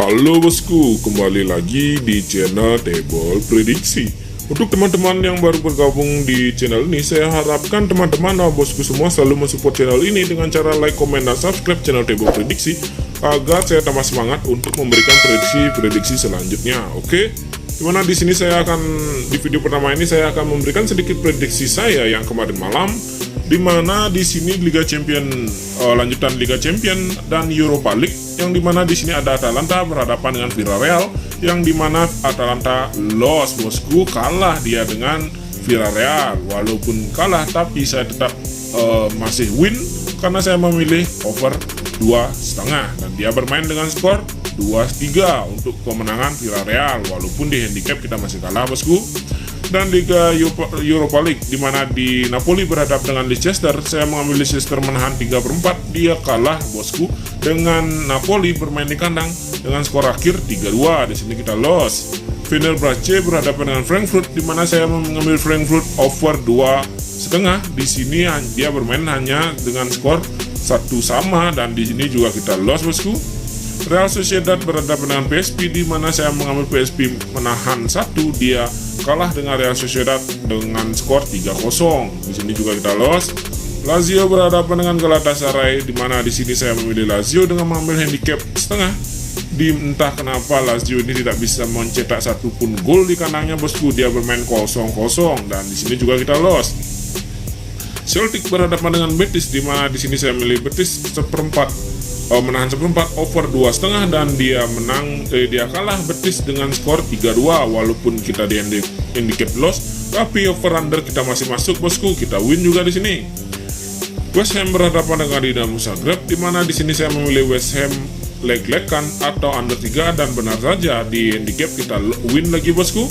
Halo bosku, kembali lagi di channel Table Prediksi. Untuk teman-teman yang baru bergabung di channel ini, saya harapkan teman-teman bosku semua selalu mensupport channel ini dengan cara like, komen, dan subscribe channel Table Prediksi agar saya tambah semangat untuk memberikan prediksi selanjutnya. Oke, dimana di sini saya akan di video pertama ini saya akan memberikan sedikit prediksi saya yang kemarin malam, dimana di sini Liga Champion lanjutan Liga Champion dan Europa League, yang dimana di sini ada Atalanta berhadapan dengan Villarreal, yang dimana Atalanta loss bosku, kalah dia dengan Villarreal. Walaupun kalah tapi saya tetap masih win karena saya memilih over 2,5 dan dia bermain dengan skor 2-3 untuk kemenangan Villarreal, walaupun di handicap kita masih kalah bosku. Dan Liga Europa League, dimana di Napoli berhadap dengan Leicester, saya mengambil Leicester menahan 3/4, dia kalah bosku dengan Napoli bermain di kandang dengan skor akhir 3-2. Di sini kita loss. Fenerbahce berhadapan dengan Frankfurt, dimana saya mengambil Frankfurt over 2,5. Di sini dia bermain hanya dengan skor 1-1 dan di sini juga kita loss bosku. Real Sociedad berhadapan dengan PSV, di mana saya mengambil PSV menahan 1, dia kalah dengan Real Sociedad dengan skor 3-0. Di sini juga kita loss. Lazio berhadapan dengan Galatasaray, di mana di sini saya memilih Lazio dengan mengambil handicap setengah. Entah kenapa Lazio ini tidak bisa mencetak satupun gol di kandangnya bosku, dia bermain 0-0 dan di sini juga kita loss. Celtic berhadapan dengan Betis, di mana di sini saya memilih Betis menahan 1/4 over 2,5 dan dia kalah Betis dengan skor 3-2. Walaupun kita di handicap loss, tapi over under kita masih masuk bosku, kita win juga di sini. West Ham berhadapan dengan Dinamo Zagreb, di mana di sini saya memilih West Ham leg-legan atau under 3 dan benar saja di handicap kita win lagi bosku.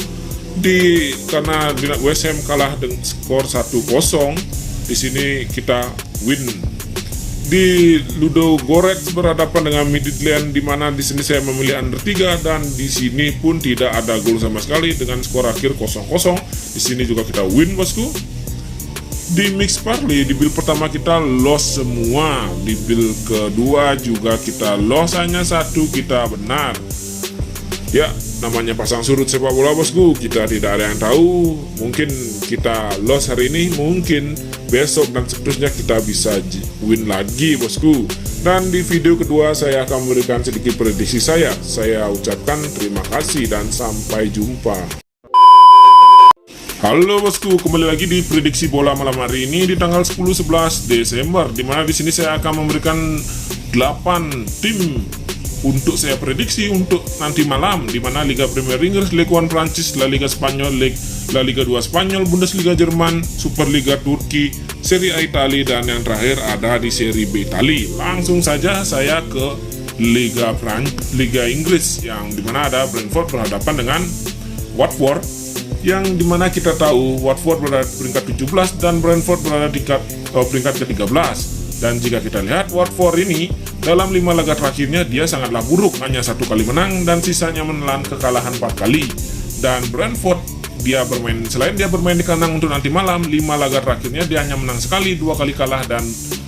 Karena West Ham kalah dengan skor 1-0, di sini kita win. Di Ludo Goretz berhadapan dengan Midtjylland, di mana di sini saya memilih under 3 dan di sini pun tidak ada gol sama sekali dengan skor akhir 0-0. Di sini juga kita win bosku. Di mix parlay, di build pertama kita loss semua, di build kedua juga kita loss, hanya 1 kita benar. Ya, namanya pasang surut sepak bola bosku, kita tidak ada yang tahu. Mungkin kita loss hari ini, mungkin besok dan seterusnya kita bisa win lagi bosku. Dan di video kedua saya akan memberikan sedikit prediksi saya. Saya ucapkan terima kasih dan sampai jumpa. Halo bosku, kembali lagi di prediksi bola malam hari ini di tanggal 10-11 Desember, dimana di sini saya akan memberikan 8 tim untuk saya prediksi untuk nanti malam, di mana Liga Premier Inggris, Ligue 1 Prancis, La Liga Spanyol, La Liga 2 Spanyol, Bundesliga Jerman, Superliga Turki, Serie A Italia, dan yang terakhir ada di Serie B Italia. Langsung saja saya ke Liga Inggris, yang dimana ada Brentford berhadapan dengan Watford, yang dimana kita tahu Watford berada di peringkat 17 dan Brentford berada di peringkat ke-13. Dan jika kita lihat Watford ini dalam 5 laga terakhirnya dia sangatlah buruk, hanya 1 kali menang dan sisanya menelan kekalahan 4 kali. Dan Brentford selain dia bermain di kandang untuk nanti malam, 5 laga terakhirnya dia hanya menang sekali, 2 kali kalah dan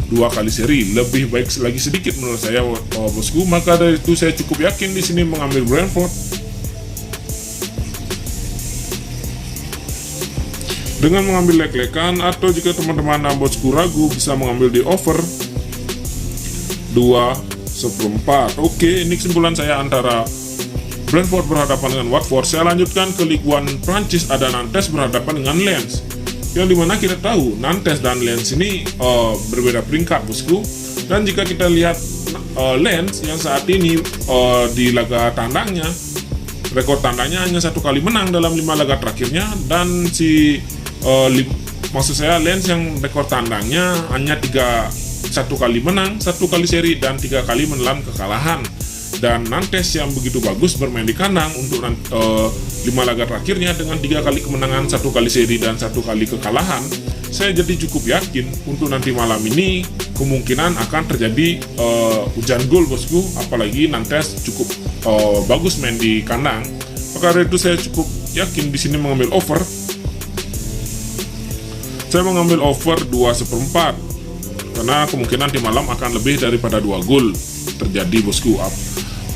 2 kali seri. Lebih baik lagi sedikit menurut saya bosku, maka dari itu saya cukup yakin di sini mengambil Brentford. Dengan mengambil leg-legan, atau jika teman-teman bosku ragu bisa mengambil di over 2/4. Oke, ini kesimpulan saya antara Brentford berhadapan dengan Watford. Saya lanjutkan ke Ligue 1 Prancis, ada Nantes berhadapan dengan Lens, yang dimana kita tahu Nantes dan Lens ini berbeda peringkat bosku. Dan jika kita lihat Lens yang saat ini di laga tandangnya, rekor tandangnya hanya 1 kali menang dalam 5 laga terakhirnya, dan maksud saya Lens yang rekor tandangnya hanya 1 kali menang, 1 kali seri, dan 3 kali menelan kekalahan. Dan Nantes yang begitu bagus bermain di kandang untuk 5 laga terakhirnya dengan 3 kali kemenangan, 1 kali seri, dan 1 kali kekalahan. Saya jadi cukup yakin untuk nanti malam ini kemungkinan akan terjadi hujan gol bosku, apalagi Nantes cukup bagus main di kandang. Maka dari itu saya cukup yakin di sini mengambil over. Saya mengambil over 2/4 karena kemungkinan di malam akan lebih daripada 2 gol terjadi bosku.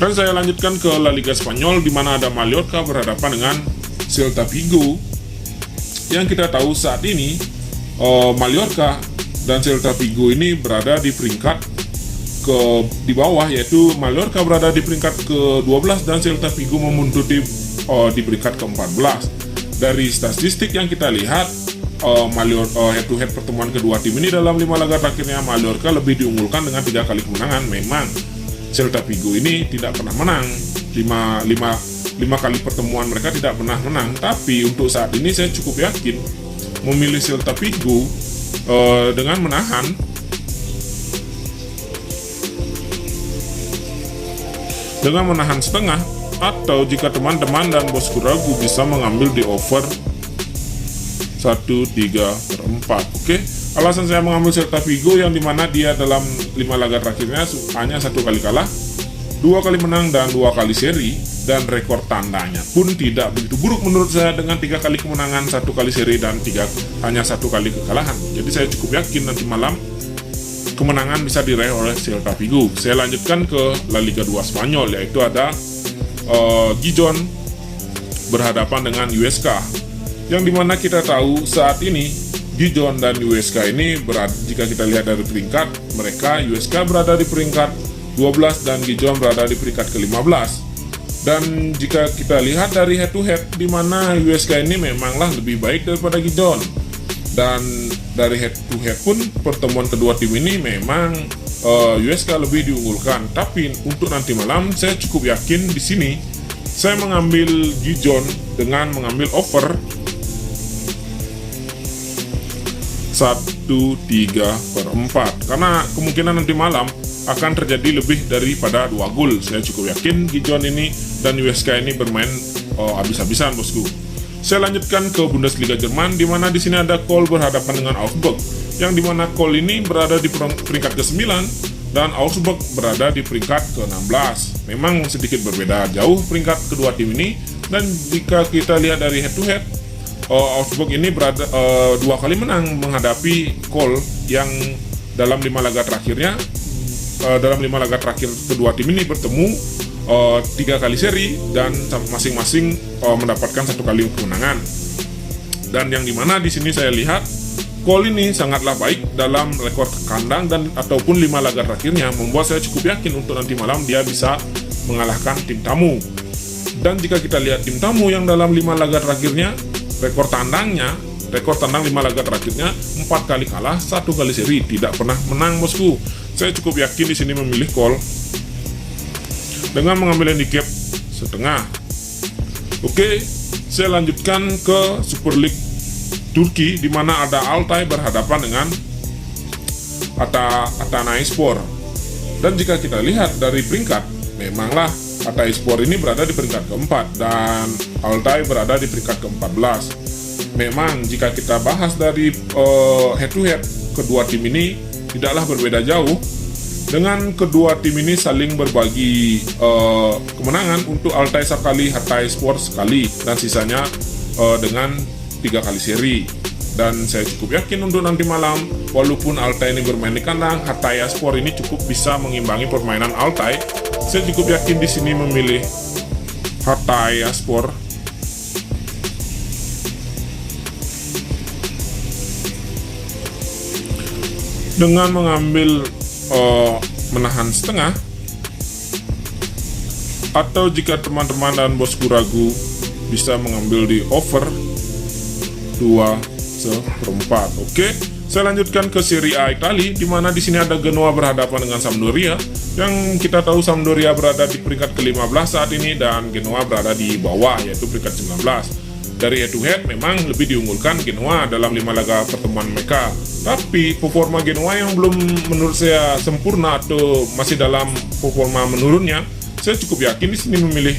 Dan saya lanjutkan ke La Liga Spanyol, di mana ada Mallorca berhadapan dengan Celta Vigo. Yang kita tahu saat ini Mallorca dan Celta Vigo ini berada di peringkat di bawah, yaitu Mallorca berada di peringkat ke-12 dan Celta Vigo membuntuti di peringkat ke-14. Dari statistik yang kita lihat, head to head pertemuan kedua tim ini dalam 5 laga terakhirnya Mallorca lebih diunggulkan dengan 3 kali kemenangan. Memang Celta Vigo ini tidak pernah menang, 5 kali pertemuan mereka tidak pernah menang. Tapi untuk saat ini saya cukup yakin memilih Celta Vigo dengan menahan setengah, atau jika teman-teman dan bosku ragu bisa mengambil di over 1/3/4. Oke, alasan saya mengambil Celta Vigo yang dimana dia dalam 5 laga terakhirnya hanya 1 kali kalah, 2 kali menang dan 2 kali seri, dan rekor tandanya pun tidak begitu buruk menurut saya dengan 3 kali kemenangan, 1 kali seri, dan hanya 1 kali kekalahan. Jadi saya cukup yakin nanti malam kemenangan bisa diraih oleh Celta Vigo. Saya lanjutkan ke La Liga 2 Spanyol, yaitu ada Gijon berhadapan dengan USK, yang dimana kita tahu saat ini Gijon dan USK ini jika kita lihat dari peringkat mereka, USK berada di peringkat 12 dan Gijon berada di peringkat ke-15. Dan jika kita lihat dari head to head, di mana USK ini memanglah lebih baik daripada Gijon. Dan dari head to head pun pertemuan kedua tim ini memang USK lebih diunggulkan. Tapi untuk nanti malam saya cukup yakin di sini saya mengambil Gijon dengan mengambil over 1/3/4, karena kemungkinan nanti malam akan terjadi lebih daripada 2 gol. Saya cukup yakin Gijon ini dan USK ini bermain habis-habisan, bosku. Saya lanjutkan ke Bundesliga Jerman, di mana di sini ada Köln berhadapan dengan Augsburg, yang dimana Köln ini berada di peringkat ke-9 dan Augsburg berada di peringkat ke-16. Memang sedikit berbeda jauh peringkat kedua tim ini, dan jika kita lihat dari head to head, Augsburg ini berada 2 kali menang menghadapi Köln, yang dalam 5 laga terakhirnya dalam 5 laga terakhir kedua tim ini bertemu 3 kali seri dan masing-masing mendapatkan 1 kali kemenangan. Dan yang dimana di sini saya lihat Köln ini sangatlah baik dalam rekor kandang dan ataupun 5 laga terakhirnya, membuat saya cukup yakin untuk nanti malam dia bisa mengalahkan tim tamu. Dan jika kita lihat tim tamu yang dalam 5 laga terakhirnya, rekor tandang 5 laga terakhirnya 4 kali kalah, 1 kali seri, tidak pernah menang, bosku. Saya cukup yakin di sini memilih Köln dengan mengambil handicap setengah. Oke, saya lanjutkan ke Super League Turki, di mana ada Altay berhadapan dengan Adanaspor. Dan jika kita lihat dari peringkat, memanglah Adanaspor ini berada di peringkat ke-4 dan Altay berada di peringkat ke-14. Memang jika kita bahas dari head to head, kedua tim ini tidaklah berbeda jauh, dengan kedua tim ini saling berbagi kemenangan. Untuk Altay sekali, Hatayspor sekali, dan sisanya dengan 3 kali seri. Dan saya cukup yakin untuk nanti malam, walaupun Altay ini bermain di kandang, Hatayspor ini cukup bisa mengimbangi permainan Altay. Saya cukup yakin di sini memilih Hatayspor dengan mengambil menahan setengah, atau jika teman-teman dan bosku ragu bisa mengambil di over 2/4. Oke, saya lanjutkan ke Serie A Italia, di mana di sini ada Genoa berhadapan dengan Sampdoria, yang kita tahu Sampdoria berada di peringkat ke-15 saat ini dan Genoa berada di bawah, yaitu peringkat 19. Dari head to head memang lebih diunggulkan Genoa dalam 5 laga pertemuan mereka. Tapi performa Genoa yang belum menurut saya sempurna atau masih dalam performa menurunnya, saya cukup yakin di sini memilih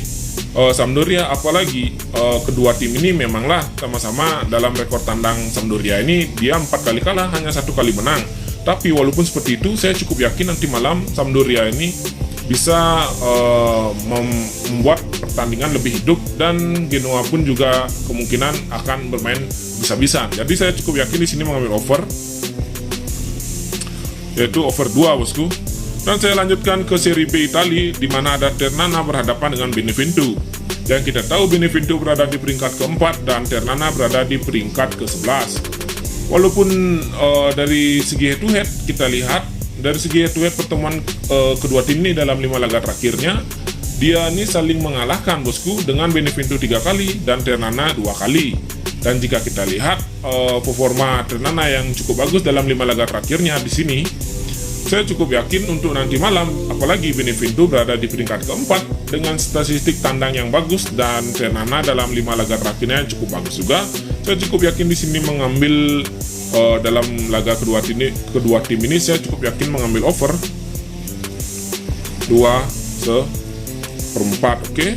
Sampdoria. Apalagi kedua tim ini memanglah sama-sama dalam rekor tandang. Sampdoria ini dia 4 kali kalah, hanya 1 kali menang. Tapi walaupun seperti itu, saya cukup yakin nanti malam Sampdoria ini bisa membuat pertandingan lebih hidup, dan Genoa pun juga kemungkinan akan bermain bisa-bisan. Jadi saya cukup yakin di sini mengambil over, yaitu over 2, bosku. Dan saya lanjutkan ke seri B Itali, di mana ada Ternana berhadapan dengan Benevento. Yang kita tahu Benevento berada di peringkat keempat dan Ternana berada di peringkat ke-11. Walaupun dari segi head to head kita lihat, dari segi head to head pertemuan kedua tim ini dalam 5 laga terakhirnya, dia ini saling mengalahkan bosku, dengan Benevento 3 kali dan Ternana 2 kali. Dan jika kita lihat performa Ternana yang cukup bagus dalam 5 laga terakhirnya di sini, saya cukup yakin untuk nanti malam, apalagi Benevento berada di peringkat keempat dengan statistik tandang yang bagus dan Ternana dalam 5 laga terakhirnya cukup bagus juga. Saya cukup yakin di sini mengambil dalam laga kedua tim ini saya cukup yakin mengambil over 2/4. Oke.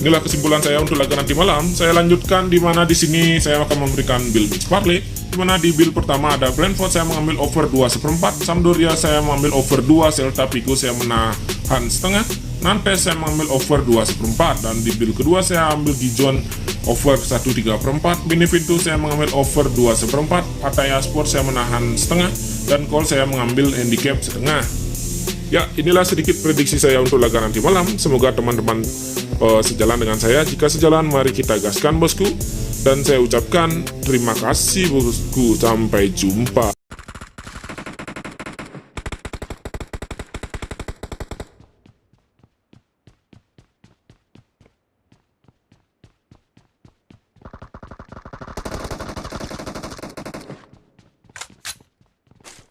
Inilah kesimpulan saya untuk laga nanti malam. Saya lanjutkan di mana di sini saya akan memberikan build mix parlay. Dimana di build pertama ada Brentford, saya mengambil over 2/4, Sampdoria saya mengambil over 2, Celta Vigo saya menahan setengah, Nantes saya mengambil over 2/4, dan di build kedua saya ambil Dijon over 1/3, Benevento saya mengambil over 2/4, Pattaya Sport saya menahan setengah, dan call saya mengambil handicap setengah. Ya, inilah sedikit prediksi saya untuk laga nanti malam. Semoga teman-teman sejalan dengan saya. Jika sejalan, mari kita gaskan bosku. Dan saya ucapkan terima kasih bosku, sampai jumpa.